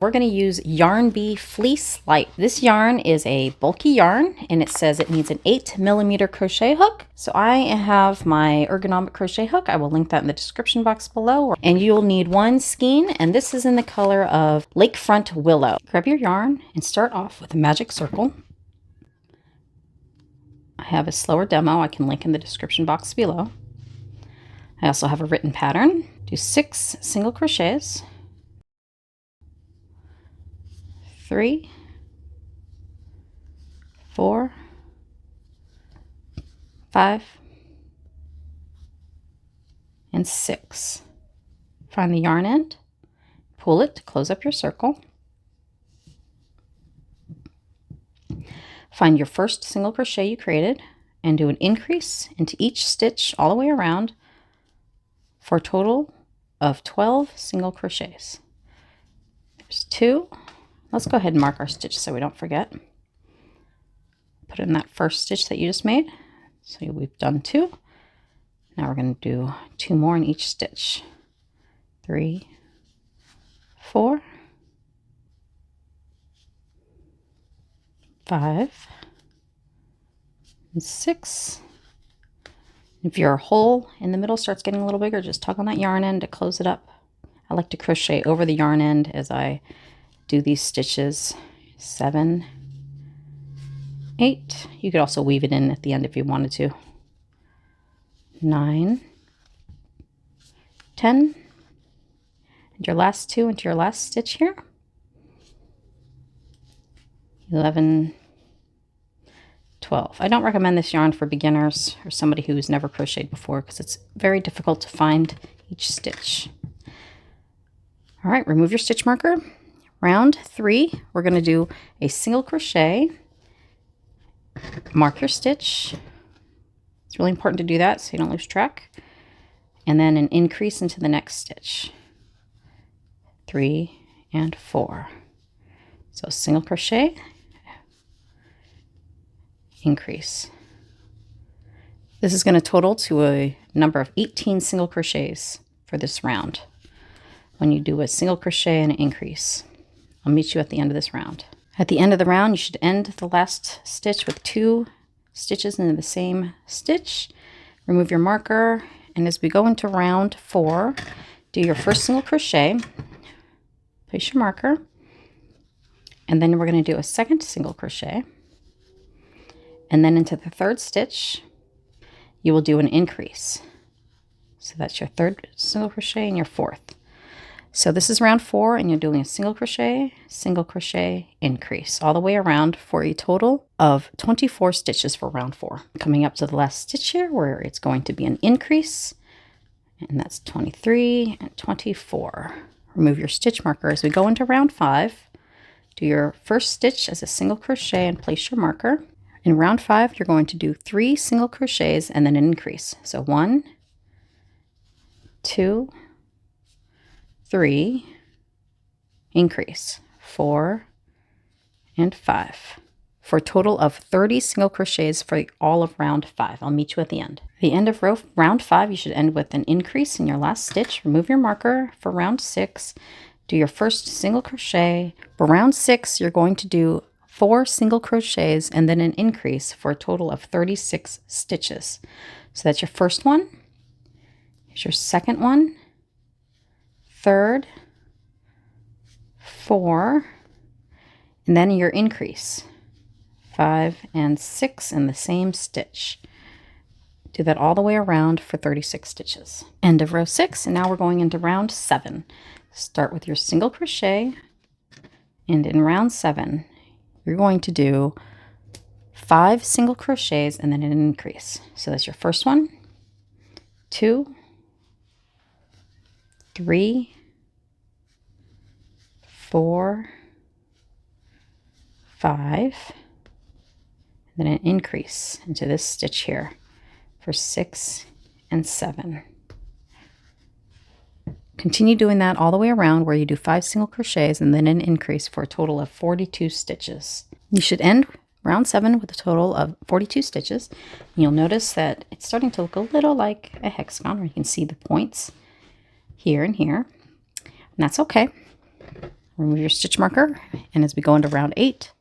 We're going to use Yarn Bee Fleece Lite. This yarn is a bulky yarn and it says it needs an 8mm crochet hook. So I have my ergonomic crochet hook. I will link that in the description box below. And you'll need one skein, and this is in the color of Lakefront Willow. Grab your yarn and start off with a magic circle. I have a slower demo I can link in the description box below. I also have a written pattern. Do 6 single crochets. 3, 4, 5, and 6. Find the yarn end, pull it to close up your circle. Find your first single crochet you created and do an increase into each stitch all the way around for a total of 12 single crochets. There's 2. Let's go ahead and mark our stitch so we don't forget. Put in that first stitch that you just made. So we've done 2. Now we're going to do 2 more in each stitch. 3, 4, 5, and 6. If your hole in the middle starts getting a little bigger, just tug on that yarn end to close it up. I like to crochet over the yarn end as I do these stitches. 7, 8. You could also weave it in at the end if you wanted to. 9, 10, and your last 2 into your last stitch here. 11, 12. I don't recommend this yarn for beginners or somebody who's never crocheted before because it's very difficult to find each stitch. All right, remove your stitch marker. Round 3, we're going to do a single crochet. Mark your stitch. It's really important to do that so you don't lose track. And then an increase into the next stitch. 3 and 4. So single crochet, increase. This is going to total to a number of 18 single crochets for this round. When you do a single crochet and an increase. I'll meet you at the end of this round. At the end of the round, you should end the last stitch with 2 stitches into the same stitch. Remove your marker, and as we go into round 4, do your first single crochet, place your marker, and then we're going to do a second single crochet. And then into the third stitch, you will do an increase. So that's your third single crochet and your fourth. So this is round 4, and you're doing a single crochet, increase all the way around for a total of 24 stitches for round 4. Coming up to the last stitch here where it's going to be an increase, and that's 23 and 24. Remove your stitch marker. As we go into round 5, do your first stitch as a single crochet and place your marker. In round 5, you're going to do 3 single crochets and then an increase. So 1, 2, 3, increase, 4, and 5, for a total of 30 single crochets for all of round 5. I'll meet you at the end. At the end of round 5, you should end with an increase in your last stitch. Remove your marker for round 6. Do your first single crochet. For round 6, you're going to do 4 single crochets and then an increase for a total of 36 stitches. So that's your first one. Here's your second one. Third, 4, and then your increase, 5 and 6 in the same stitch. Do that all the way around for 36 stitches. End of row 6, and now we're going into round 7. Start with your single crochet, and in round 7, you're going to do 5 single crochets and then an increase. So that's your first one, 2, 3, 4, 5, and then an increase into this stitch here for 6 and 7. Continue doing that all the way around where you do 5 single crochets and then an increase for a total of 42 stitches. You should end round 7 with a total of 42 stitches. You'll notice that it's starting to look a little like a hexagon, where you can see the points here and here, and that's okay. remove your stitch marker, and as we go into round 8,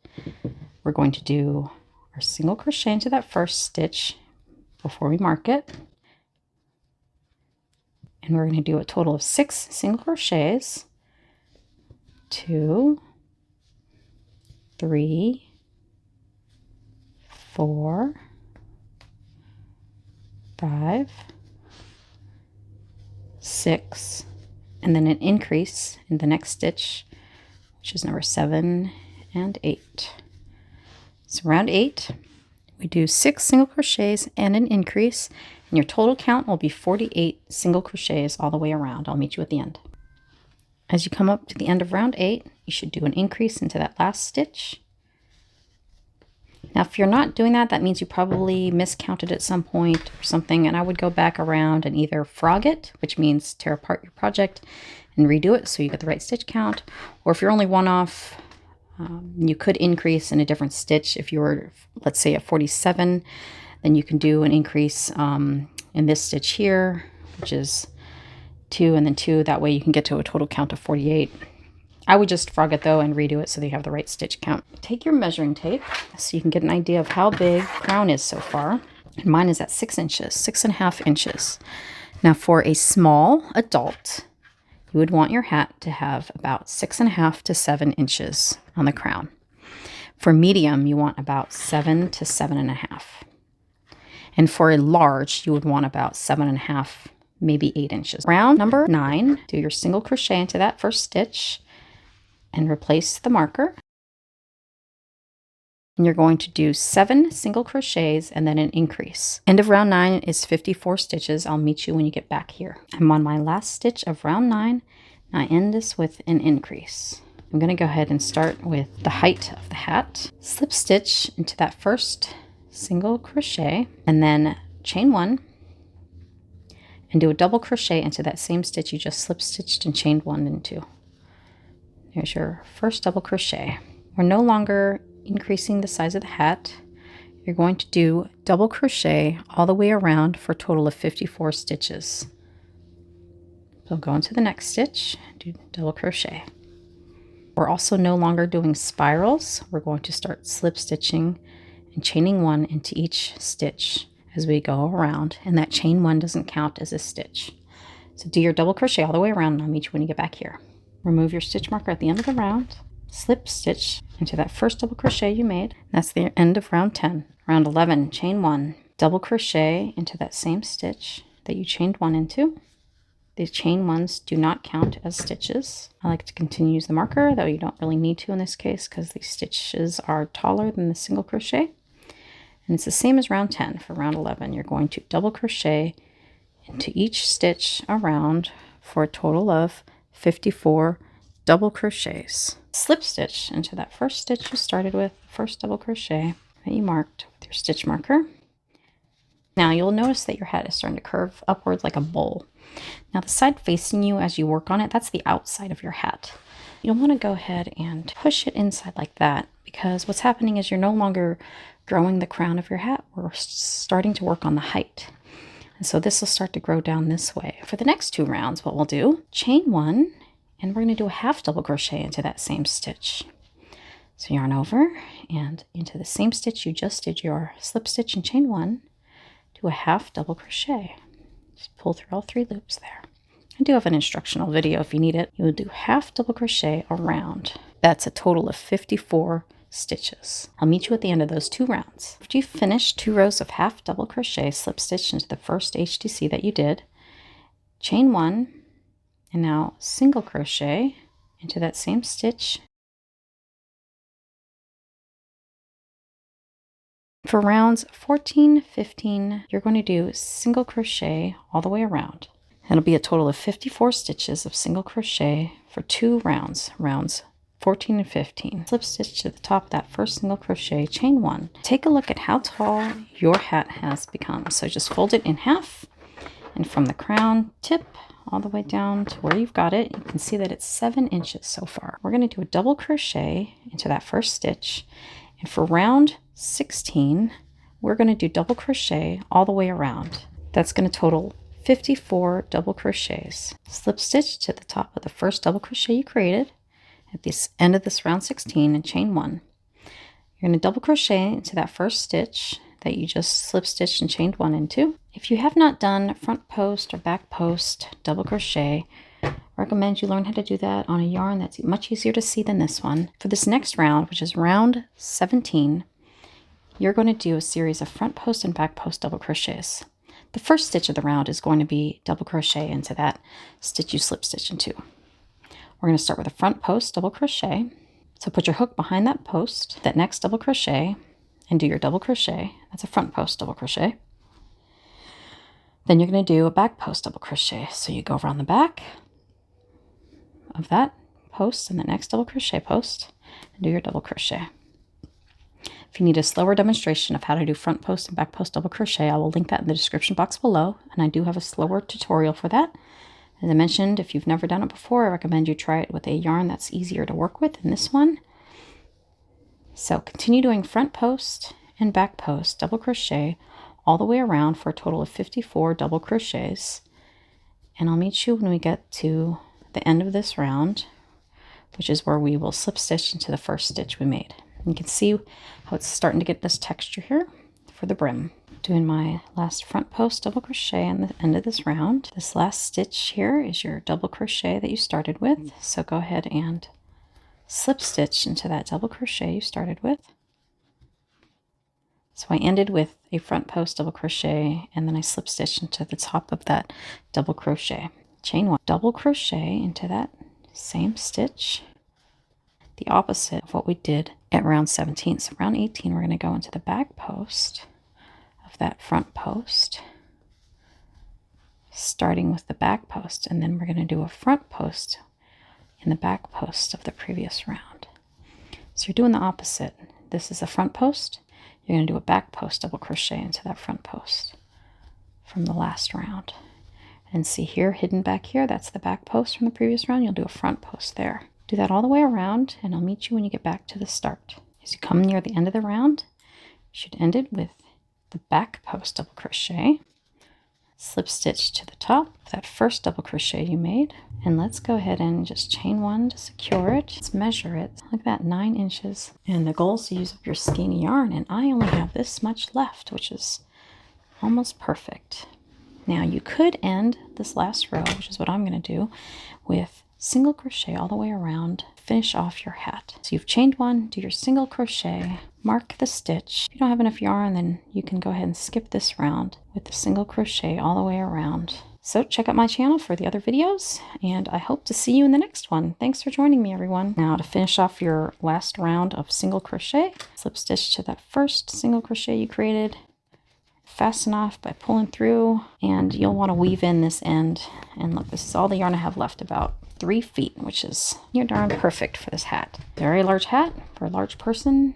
we're going to do our single crochet into that first stitch before we mark it. And we're going to do a total of 6 single crochets. 2, 3, 4, 5, 6, and then an increase in the next stitch, which is number 7 and 8. So round 8, we do 6 single crochets and an increase, and your total count will be 48 single crochets all the way around. I'll meet you at the end. As you come up to the end of round 8, you should do an increase into that last stitch. Now, if you're not doing that, that means you probably miscounted at some point or something, and I would go back around and either frog it, which means tear apart your project and redo it so you get the right stitch count, or if you're only one off, you could increase in a different stitch. If you were, let's say, at 47, then you can do an increase in this stitch here, which is 2 and then 2. That way you can get to a total count of 48. I would just frog it though and redo it so that you have the right stitch count. Take your measuring tape so you can get an idea of how big the crown is so far. And mine is at 6 inches, 6.5 inches. Now for a small adult, you would want your hat to have about 6.5 to 7 inches on the crown. For medium, you want about 7 to 7.5. And for a large, you would want about 7.5, maybe 8 inches. Round number 9, do your single crochet into that first stitch and replace the marker. And you're going to do 7 single crochets and then an increase. End of round 9 is 54 stitches. I'll meet you when you get back here. I'm on my last stitch of round 9. I end this with an increase. I'm going to go ahead and start with the height of the hat. Slip stitch into that first single crochet and then chain 1 and do a double crochet into that same stitch you just slip stitched and chained 1 into. There's your first double crochet. We're no longer increasing the size of the hat. You're going to do double crochet all the way around for a total of 54 stitches. So go into the next stitch, do double crochet. We're also no longer doing spirals. We're going to start slip stitching and chaining 1 into each stitch as we go around, and that chain 1 doesn't count as a stitch. So do your double crochet all the way around, and I'll meet you when you get back here. Remove your stitch marker at the end of the round, slip stitch into that first double crochet you made. That's the end of round 10. Round 11, chain 1, double crochet into that same stitch that you chained 1 into. These chain 1s do not count as stitches. I like to continue to use the marker, though you don't really need to in this case because these stitches are taller than the single crochet. And it's the same as round 10. For round 11, you're going to double crochet into each stitch around for a total of 54 double crochets. Slip stitch into that first stitch you started with, first double crochet that you marked with your stitch marker. Now you'll notice that your hat is starting to curve upwards like a bowl. Now the side facing you as you work on it, that's the outside of your hat. You'll want to go ahead and push it inside like that, because what's happening is you're no longer growing the crown of your hat. We're starting to work on the height. And so this will start to grow down this way. For the next 2 rounds, what we'll do, chain 1, and we're going to do a half double crochet into that same stitch. So yarn over and into the same stitch you just did your slip stitch and chain 1, do a half double crochet. Just pull through all 3 loops there. I do have an instructional video if you need it. You will do half double crochet around. That's a total of 54 stitches. I'll meet you at the end of those 2 rounds. After you finish 2 rows of half double crochet, slip stitch into the first HTC that you did, chain 1, and now single crochet into that same stitch. For rounds 14, 15, you're going to do single crochet all the way around. It'll be a total of 54 stitches of single crochet for 2 rounds, rounds 14 and 15. Slip stitch to the top of that first single crochet, chain 1. Take a look at how tall your hat has become. So just fold it in half, and from the crown tip all the way down to where you've got it, you can see that it's 7 inches so far. We're going to do a double crochet into that first stitch, and for round 16, we're going to do double crochet all the way around. That's going to total 54 double crochets. Slip stitch to the top of the first double crochet you created, at this end of this round 16 and chain 1. You're going to double crochet into that first stitch that you just slip stitched and chained 1 into. If you have not done front post or back post double crochet, I recommend you learn how to do that on a yarn that's much easier to see than this one. For this next round, which is round 17, you're going to do a series of front post and back post double crochets. The first stitch of the round is going to be double crochet into that stitch you slip stitch into. We're going to start with a front post double crochet. So put your hook behind that post, that next double crochet, and do your double crochet. That's a front post double crochet. Then you're going to do a back post double crochet. So you go around the back of that post and the next double crochet post and do your double crochet. If you need a slower demonstration of how to do front post and back post double crochet, I will link that in the description box below, and I do have a slower tutorial for that. As I mentioned, if you've never done it before, I recommend you try it with a yarn that's easier to work with than this one. So continue doing front post and back post double crochet all the way around for a total of 54 double crochets. And I'll meet you when we get to the end of this round, which is where we will slip stitch into the first stitch we made. You can see how it's starting to get this texture here for the brim. Doing my last front post double crochet on the end of this round. This last stitch here is your double crochet that you started with. So go ahead and slip stitch into that double crochet you started with. So I ended with a front post double crochet and then I slip stitched into the top of that double crochet. Chain 1, double crochet into that same stitch, the opposite of what we did at round 17. So round 18 we're going to go into the back post of that front post, starting with the back post, and then we're going to do a front post in the back post of the previous round. So you're doing the opposite. This is the front post. You're going to do a back post double crochet into that front post from the last round. And see here, hidden back here, that's the back post from the previous round. You'll do a front post there. Do that all the way around, and I'll meet you when you get back to the start. As you come near the end of the round, you should end it with the back post double crochet, slip stitch to the top of that first double crochet you made, and let's go ahead and just chain 1 to secure it. Let's measure it like that, 9 inches. And the goal is to use up your skein yarn, and I only have this much left, which is almost perfect. Now you could end this last row, which is what I'm going to do, with single crochet all the way around, finish off your hat. So you've chained 1, do your single crochet, mark the stitch. If you don't have enough yarn, then you can go ahead and skip this round with the single crochet all the way around. So check out my channel for the other videos, and I hope to see you in the next one. Thanks for joining me, everyone. Now to finish off your last round of single crochet, slip stitch to that first single crochet you created, fasten off by pulling through, and you'll want to weave in this end. And look, this is all the yarn I have left, about 3 feet, which is near darn perfect for this hat. Very large hat for a large person.